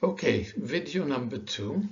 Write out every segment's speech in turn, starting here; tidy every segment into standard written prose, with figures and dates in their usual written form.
Okay, video number 2.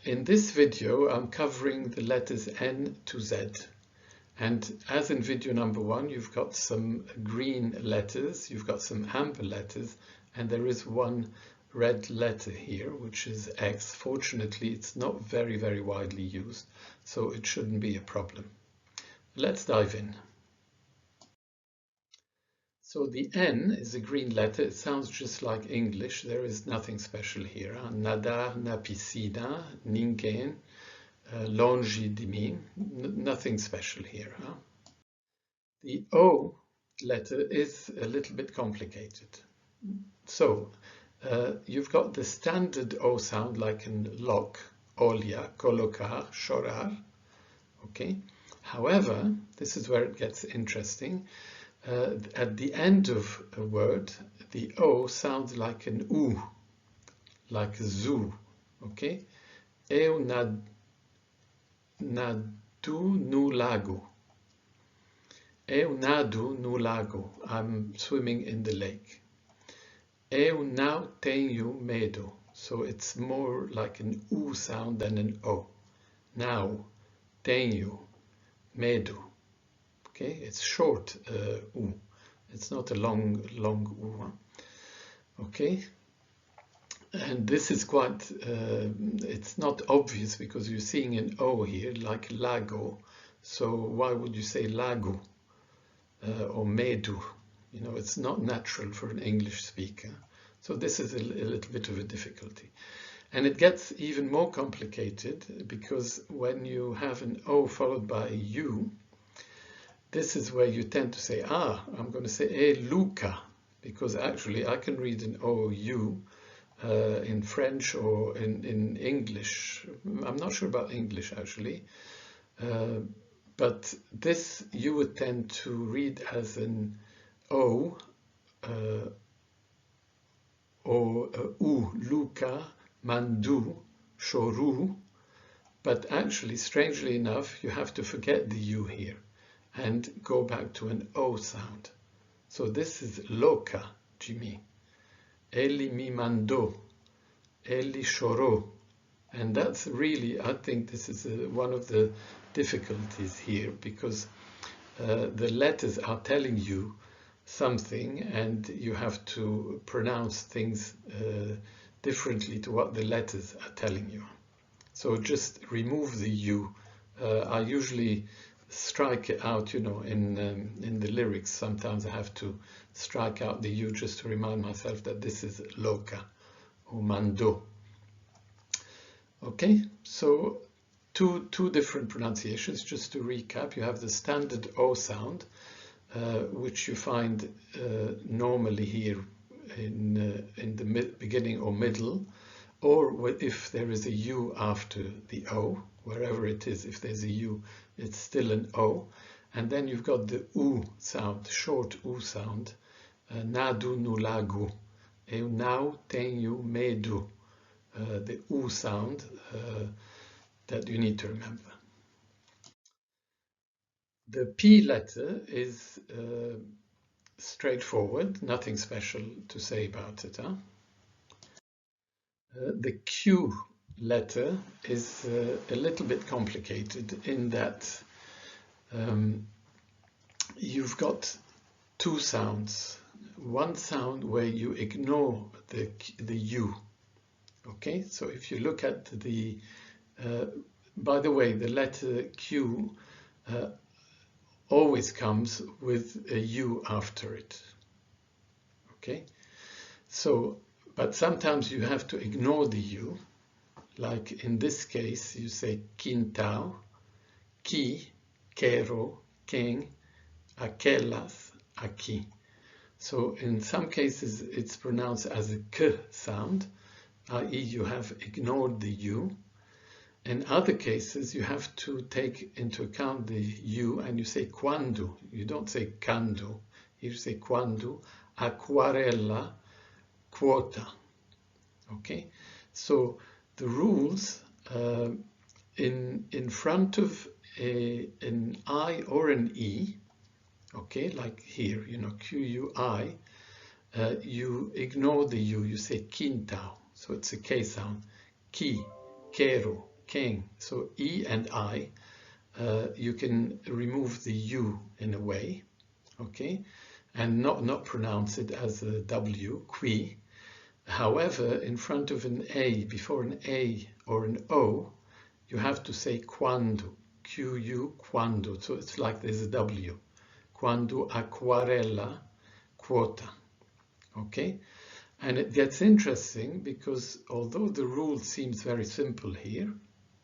In this video, I'm covering the letters N to Z. And as in video number 1, you've got some green letters, you've got some amber letters, and there is one red letter here, which is X. Fortunately, it's not very widely used, so it shouldn't be a problem. Let's dive in. So the N is a green letter. It sounds just like English. There is nothing special here. Nada, na piscina, ninguém, longe de mim. Nothing special here. The O letter is a little bit complicated. So you've got the standard O sound like in lock, olhar, colocar, chorar. Okay. However, this is where it gets interesting. At the end of a word, the O sounds like an U, like zoo, okay? Eu nado no lago. Eu nado no lago. I'm swimming in the lake. Eu não tenho medo. So it's more like an U sound than an O. Não tenho medo. Okay, it's short U. It's not a long U. Okay, and this is quite, it's not obvious because you're seeing an O here, like lago. So why would you say lago or medo? You know, it's not natural for an English speaker. So this is a little bit of a difficulty. And it gets even more complicated because when you have an O followed by a U, this is where you tend to say, I'm going to say Luca, because actually I can read an OU in French or in English. I'm not sure about English actually, but this you would tend to read as an O or U, Luca, Mandu, Choru, but actually, strangely enough, you have to forget the U here and go back to an O sound. So this is loca, Jimmy. Eli mi mandò, Eli chorò. And that's really, I think this is one of the difficulties here because the letters are telling you something and you have to pronounce things differently to what the letters are telling you. So just remove the U. I usually strike it out, you know, in the lyrics. Sometimes I have to strike out the U just to remind myself that this is loca or mando. Okay, so two different pronunciations. Just to recap, you have the standard O sound, which you find normally here in the beginning or middle, or if there is a U after the O, wherever it is, if there's a U, it's still an O. And then you've got the U sound, short U sound, nado no lago, eu não tenho medo, the U sound that you need to remember. The P letter is straightforward, nothing special to say about it. The Q letter is a little bit complicated in that you've got two sounds. One sound where you ignore the U. Okay, so if you look at the, by the way, the letter Q always comes with a U after it. Okay, so but sometimes you have to ignore the U, like in this case you say quintal, qui, quero, quem, aquelas, aqui. So in some cases it's pronounced as a K sound, i.e. you have ignored the U. In other cases you have to take into account the U and you say quando, you don't say cando, you say quando, aquarella, quota. Okay, so the rules in front of an I or an E, okay, like here, you know, QUI, you ignore the U, you say quintao, so it's a K sound. Ki, quero, quem. So E and I, you can remove the U in a way, okay, and not pronounce it as a W, qui. However, in front of an A, before an A or an O, you have to say quando, Q-U, quando, so it's like there's a W. Quando aquarella quota, okay? And it gets interesting because although the rule seems very simple here,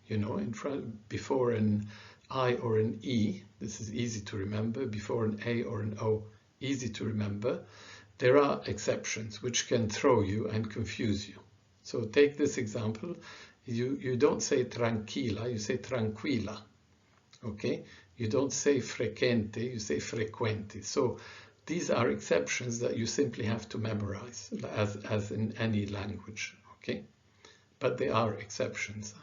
you know, in front, before an I or an E, this is easy to remember, before an A or an O, easy to remember, there are exceptions which can throw you and confuse you. So take this example, you don't say tranquila, you say tranquila, okay? You don't say frequente, you say frequente. So these are exceptions that you simply have to memorize, as in any language, okay? But they are exceptions.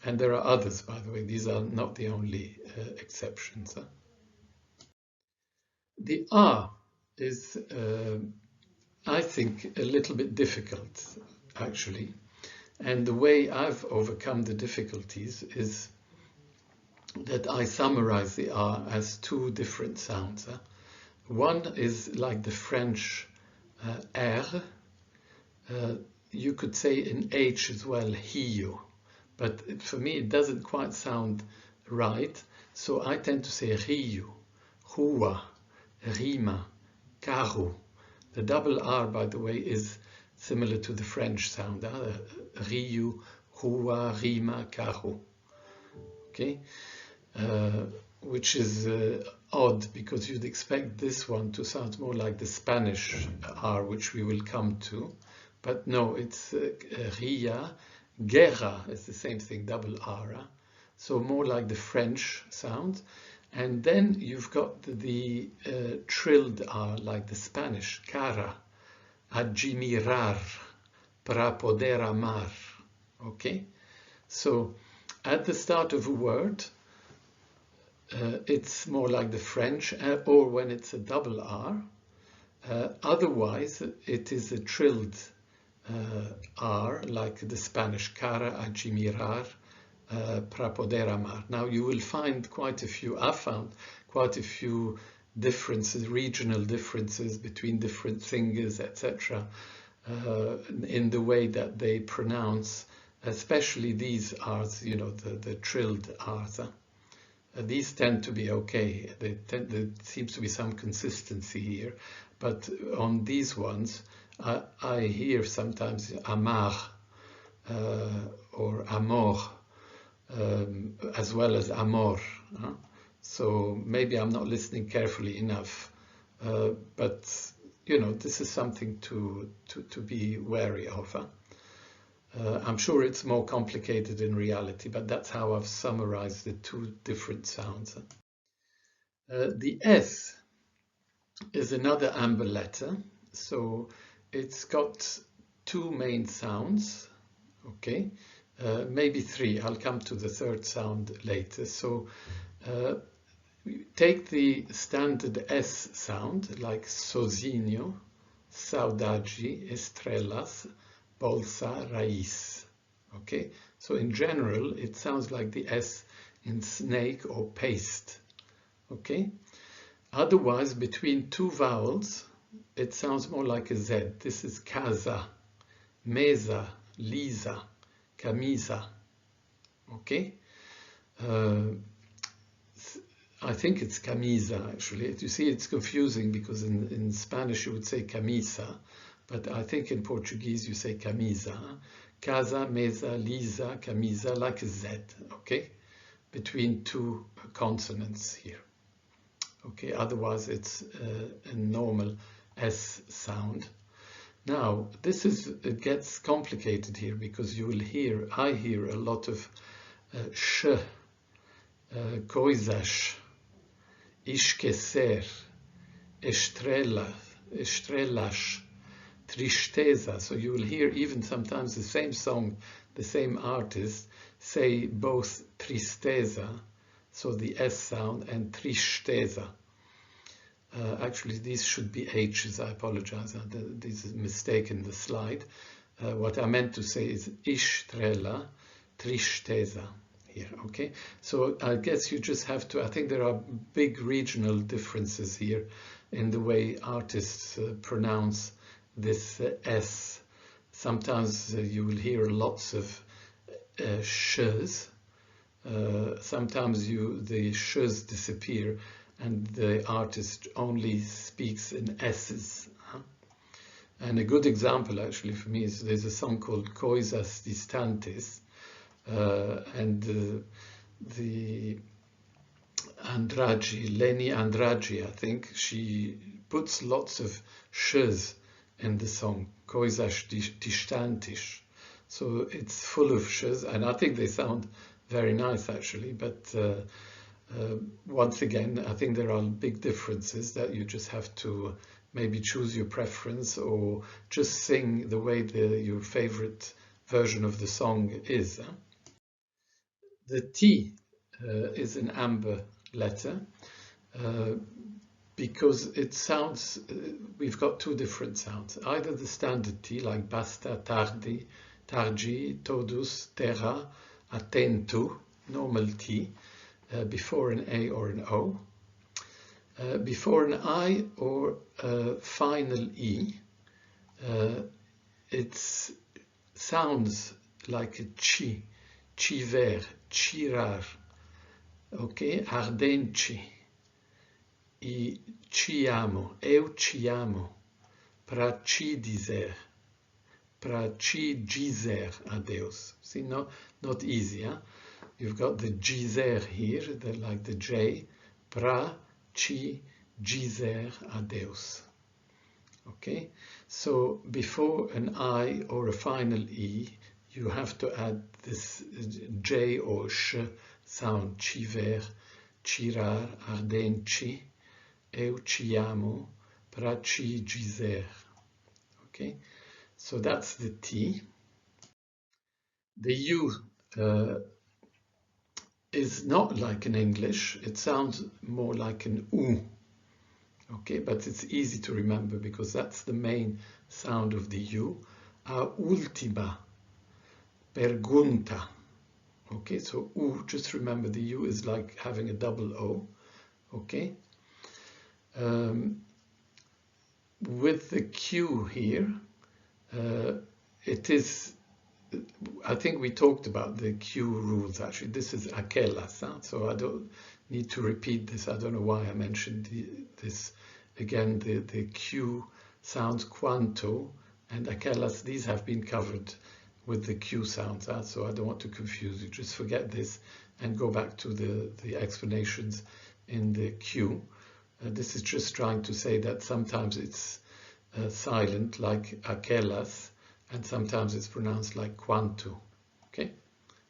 And there are others, by the way, these are not the only exceptions. The R is, I think, a little bit difficult, actually. And the way I've overcome the difficulties is that I summarize the R as two different sounds. One is like the French R. You could say an H as well, Rio. But for me, it doesn't quite sound right. So I tend to say Rio, Rua, Rima, Carro. The double R, by the way, is similar to the French sound. Rio, Rua, Rima, Carro. Okay? Which is odd because you'd expect this one to sound more like the Spanish R, which we will come to. But no, it's Ria. Guerra is the same thing, double R. So more like the French sound. And then you've got the trilled R, like the Spanish, cara, admirar, para poder amar. Okay? So at the start of a word, it's more like the French, or when it's a double R. Otherwise, it is a trilled R, like the Spanish, cara, admirar, para poder amar. Now you will find quite a few, I found quite a few differences, regional differences between different singers, etc. In the way that they pronounce, especially these R's, you know, the trilled R's. These tend to be okay. There seems to be some consistency here, but on these ones, I hear sometimes amar or amor, as well as amor. So maybe I'm not listening carefully enough, but you know, this is something to be wary of. I'm sure it's more complicated in reality, but that's how I've summarized the two different sounds. The S is another amber letter, so it's got two main sounds, okay, maybe three. I'll come to the third sound later. So take the standard S sound, like sozinho, saudade, estrelas, bolsa, raiz. Okay, so in general, it sounds like the S in snake or paste. Okay, otherwise, between two vowels, it sounds more like a Z. This is casa, mesa, lisa, camisa. Okay, I think it's camisa actually. You see, it's confusing because in Spanish you would say camisa, but I think in Portuguese you say camisa. Casa, mesa, lisa, camisa, like a Z, okay? Between two consonants here. Okay, otherwise it's a normal S sound. Now, it gets complicated here because you will hear, I hear a lot of sh, coisas, esquecer, estrelas, tristeza. So you will hear even sometimes the same song, the same artist say both tristeza, so the S sound, and tristeza. Actually, these should be H's. I apologize. This is a mistake in the slide. What I meant to say is Estrela tristeza here. Okay, so I guess you just have to. I think there are big regional differences here in the way artists pronounce this S. Sometimes you will hear lots of sh's. Sometimes the sh's disappear and the artist only speaks in S's. And a good example actually for me is there's a song called Coisas Distantes, and the Leni Andrade, I think, she puts lots of sh's in the song, Coisas Distantes. So it's full of sh's, and I think they sound very nice actually, but once again, I think there are big differences that you just have to maybe choose your preference or just sing the way your favorite version of the song is. The T is an amber letter because it sounds, we've got two different sounds. Either the standard T, like basta, tardi, targi, todus, terra, attento, normal T, before an A or an O. Before an I or a final E, it sounds like a chi, civer, cirar, okay, ardenti, I ci amo, eu ci amo, pra ci dizer, pra ci dizer adeus. See, not easy, huh? You've got the dizer here, like the J, pra ci dizer adeus. Okay, so before an I or a final E, you have to add this J or sh sound, civer, cirar, ardenti, eu ci amo, pra ci dizer. Okay, so that's the T. The U is not like in English. It sounds more like an U. Okay, but it's easy to remember because that's the main sound of the U. A ultima pergunta. Okay, so U, just remember the U is like having a double O. Okay. With the Q here, it is, I think we talked about the Q rules actually. This is aquelas, huh? So I don't need to repeat this. I don't know why I mentioned this again. The Q sounds quanto and aquelas, these have been covered with the Q sounds, huh? So I don't want to confuse you. Just forget this and go back to the explanations in the Q. This is just trying to say that sometimes it's silent like aquelas, and sometimes it's pronounced like quanto, okay,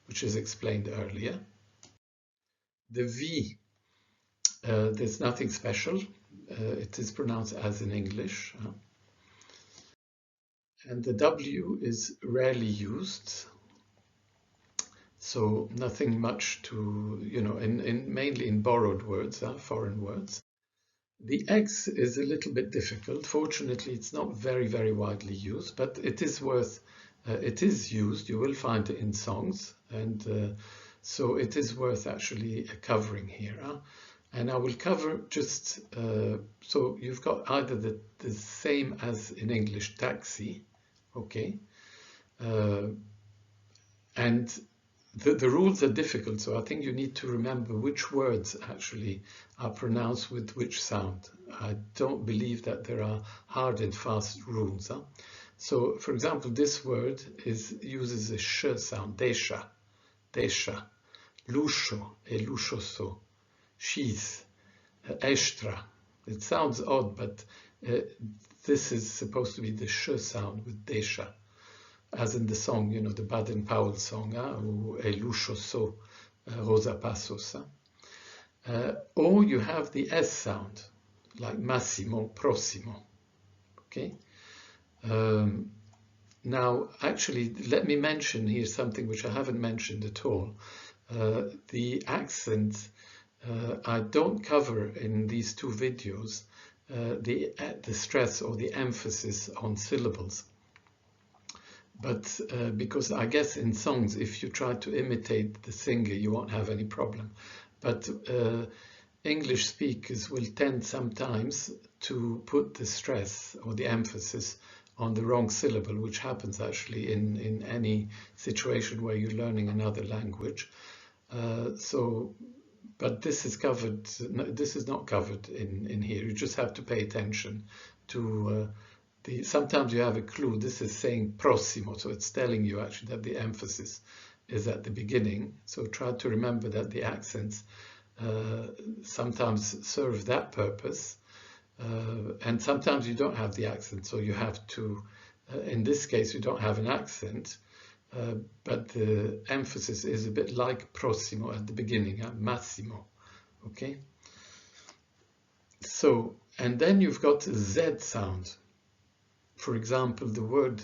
which is explained earlier. The V, there's nothing special. It is pronounced as in English. And the W is rarely used. So nothing much to, mainly in borrowed words, foreign words. The X is a little bit difficult. Fortunately, it's not very, very widely used, but it is it is used. You will find it in songs, and so it is worth actually covering here. And I will cover just, so you've got either the same as in English, taxi, okay, and the rules are difficult, so I think you need to remember which words actually are pronounced with which sound. I don't believe that there are hard and fast rules. So, for example, this word uses a sh sound, desha, desha, luxo e luxoso, sheath, extra. It sounds odd, but this is supposed to be the sh sound with desha, as in the song, the Baden-Powell song, El luxoso, Rosa Passos. Or you have the S sound, like Massimo, Prossimo. Okay. Now, actually, let me mention here something which I haven't mentioned at all. The accent I don't cover in these two videos, the stress or the emphasis on syllables. But because I guess in songs, if you try to imitate the singer, you won't have any problem. But English speakers will tend sometimes to put the stress or the emphasis on the wrong syllable, which happens actually in any situation where you're learning another language. But this is covered. This is not covered in here. You just have to pay attention to sometimes you have a clue. This is saying prossimo, so it's telling you actually that the emphasis is at the beginning. So try to remember that the accents sometimes serve that purpose, and sometimes you don't have the accent, so you have to, in this case, you don't have an accent, but the emphasis is a bit like prossimo at the beginning, massimo, okay? So, and then you've got a Z sound. For example, the word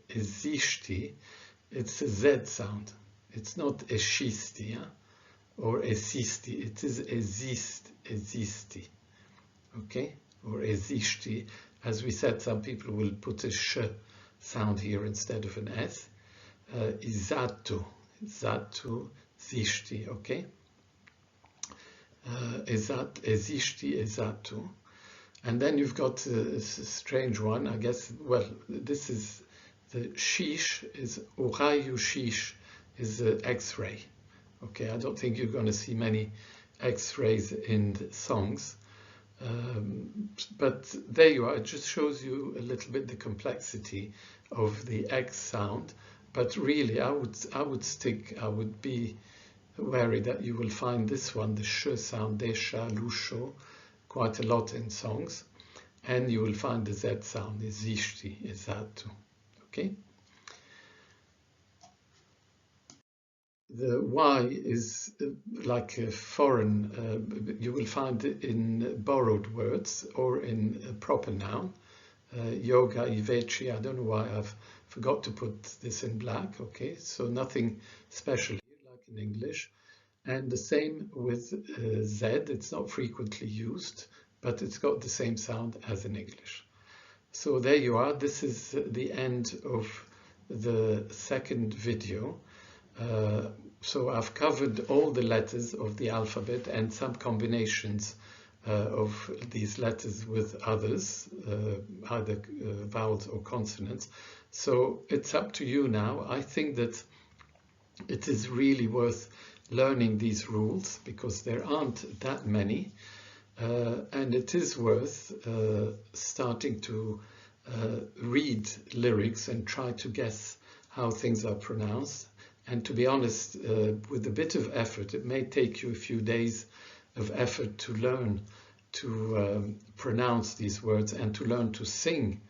esisti, it's a Z sound. It's not escisti, or esisti. It is esisti, okay? Or esisti. As we said, some people will put a sh sound here instead of an s. Esatto, zisti, okay? Esisti, esatto. And then you've got a strange one, I guess. Well, this is the shish, is orayu shish, is X-ray. Okay, I don't think you're going to see many X-rays in the songs. But there you are. It just shows you a little bit the complexity of the X sound. But really, I would be wary that you will find this one, the sh sound, desha, lusho, quite a lot in songs, and you will find the Z sound, esisti, esatto, okay? The Y is like a foreign, you will find it in borrowed words or in a proper noun. Yoga, invece, I don't know why I've forgot to put this in black, okay? So nothing special here, like in English. And the same with Z, it's not frequently used, but it's got the same sound as in English. So there you are. This is the end of the second video. So I've covered all the letters of the alphabet and some combinations of these letters with others, either vowels or consonants. So it's up to you now. I think that it is really worth learning these rules because there aren't that many, and it is worth starting to read lyrics and try to guess how things are pronounced. And to be honest, with a bit of effort, it may take you a few days of effort to learn to pronounce these words and to learn to sing,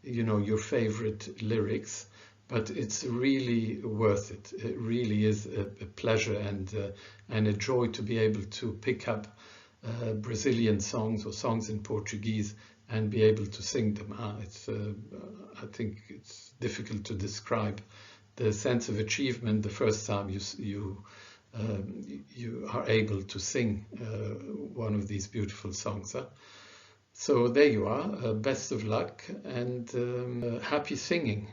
you know, your favorite lyrics. But it's really worth it. It really is a pleasure and a joy to be able to pick up Brazilian songs or songs in Portuguese and be able to sing them. I think it's difficult to describe the sense of achievement the first time you are able to sing one of these beautiful songs. So there you are. Best of luck and happy singing.